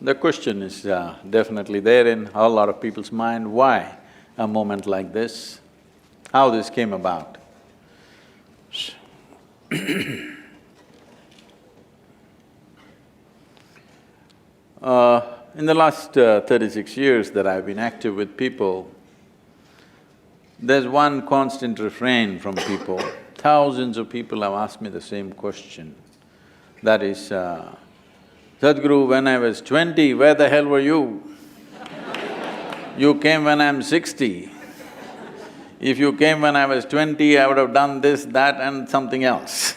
The question is definitely there in a lot of people's mind, why a moment like this, how this came about. In the last 36 years that I've been active with people, there's one constant refrain from people. Thousands of people have asked me the same question. That is, Sadhguru, when I was 20, where the hell were you? You came when I'm 60. If you came when I was 20, I would have done this, that and something else.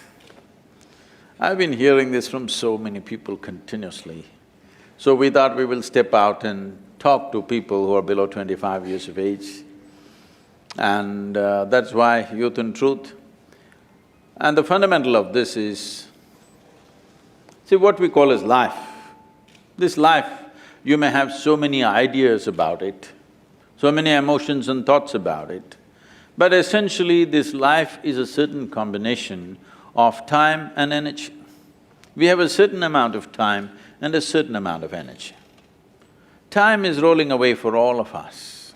I've been hearing this from so many people continuously. So we thought we will step out and talk to people who are below 25 years of age. And that's why Youth and Truth. And the fundamental of this is, see what we call as life. This life, you may have so many ideas about it, so many emotions and thoughts about it, but essentially this life is a certain combination of time and energy. We have a certain amount of time and a certain amount of energy. Time is rolling away for all of us.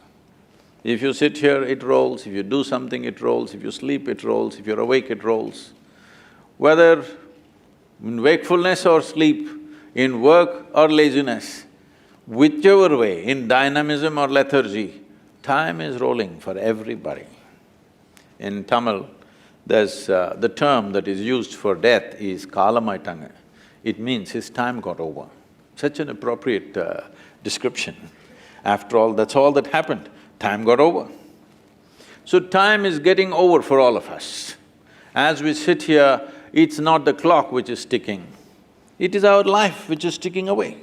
If you sit here, it rolls, if you do something, it rolls, if you sleep, it rolls, if you're awake, it rolls. Whether in wakefulness or sleep, in work or laziness, whichever way, in dynamism or lethargy, time is rolling for everybody. In Tamil, there's the term that is used for death is kalamaittanga. It means his time got over. Such an appropriate description. After all, that's all that happened, time got over. So time is getting over for all of us. As we sit here, it's not the clock which is ticking, it is our life which is ticking away.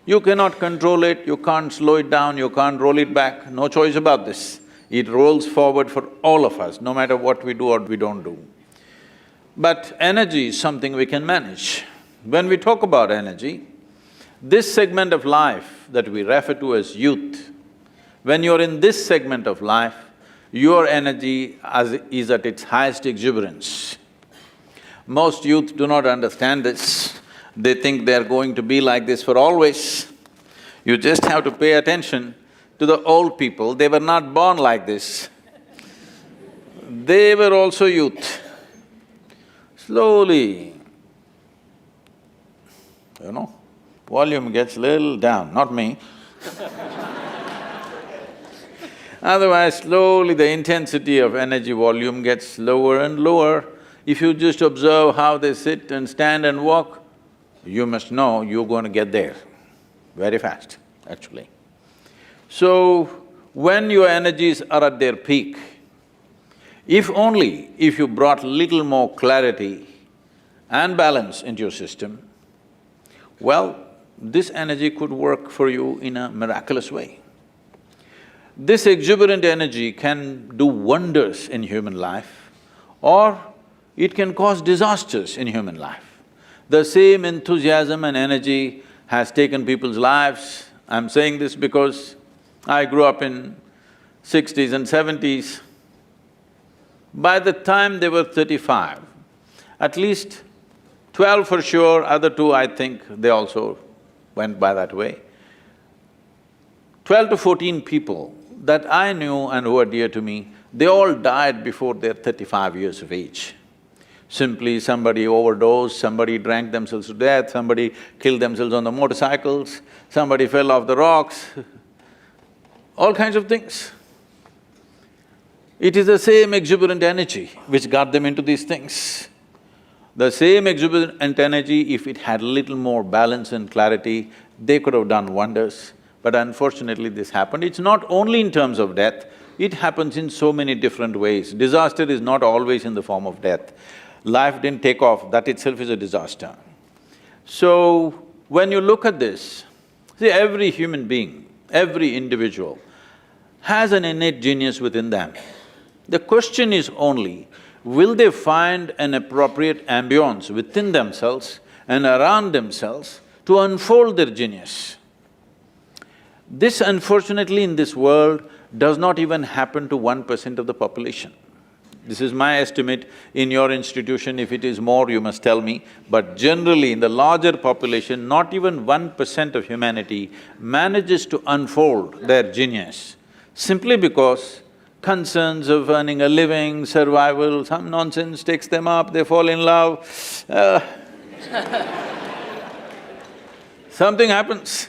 You cannot control it, you can't slow it down, you can't roll it back, no choice about this. It rolls forward for all of us, no matter what we do or we don't do. But energy is something we can manage. When we talk about energy, this segment of life that we refer to as youth, when you're in this segment of life, your energy is at its highest exuberance. Most youth do not understand this. They think they're going to be like this for always. You just have to pay attention to the old people, they were not born like this. They were also youth. Slowly, volume gets little down, not me. Otherwise, slowly the intensity of energy volume gets lower and lower. If you just observe how they sit and stand and walk, you must know you're going to get there very fast, actually. So, when your energies are at their peak, if you brought little more clarity and balance into your system, well, this energy could work for you in a miraculous way. This exuberant energy can do wonders in human life, or it can cause disasters in human life. The same enthusiasm and energy has taken people's lives. I'm saying this because I grew up in 60s and 70s. By the time they were 35, at least 12 for sure, other two I think they also went by that way. 12 to 14 people that I knew and who were dear to me, they all died before their 35 years of age. Simply somebody overdosed, somebody drank themselves to death, somebody killed themselves on the motorcycles, somebody fell off the rocks, all kinds of things. It is the same exuberant energy which got them into these things. The same exuberant energy, if it had little more balance and clarity, they could have done wonders. But unfortunately this happened. It's not only in terms of death, it happens in so many different ways. Disaster is not always in the form of death. Life didn't take off, that itself is a disaster. So, when you look at this, see, every human being, every individual has an innate genius within them. The question is only, will they find an appropriate ambience within themselves and around themselves to unfold their genius? This, unfortunately, in this world does not even happen to 1% of the population. This is my estimate. In your institution, if it is more, you must tell me. But generally, in the larger population, not even 1% of humanity manages to unfold their genius, simply because concerns of earning a living, survival, some nonsense takes them up, they fall in love, something happens.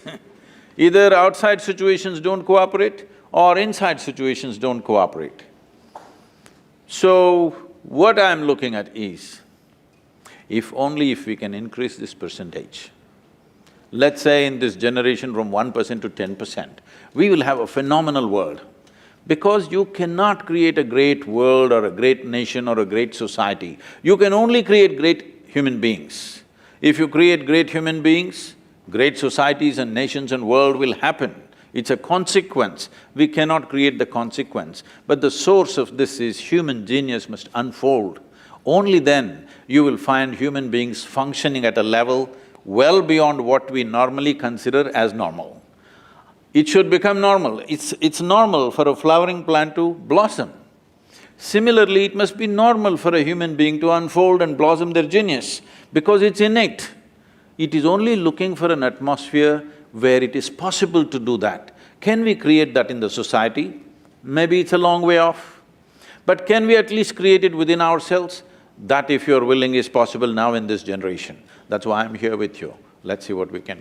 Either outside situations don't cooperate or inside situations don't cooperate. So, what I'm looking at is, if we can increase this percentage, let's say in this generation from 1% to 10%, we will have a phenomenal world. Because you cannot create a great world or a great nation or a great society, you can only create great human beings. If you create great human beings, great societies and nations and world will happen. It's a consequence. We cannot create the consequence, but the source of this is human genius must unfold. Only then you will find human beings functioning at a level well beyond what we normally consider as normal. It should become normal. It's normal for a flowering plant to blossom. Similarly, it must be normal for a human being to unfold and blossom their genius, because it's innate. It is only looking for an atmosphere where it is possible to do that. Can we create that in the society? Maybe it's a long way off. But can we at least create it within ourselves? That, if you're willing, is possible now in this generation. That's why I'm here with you. Let's see what we can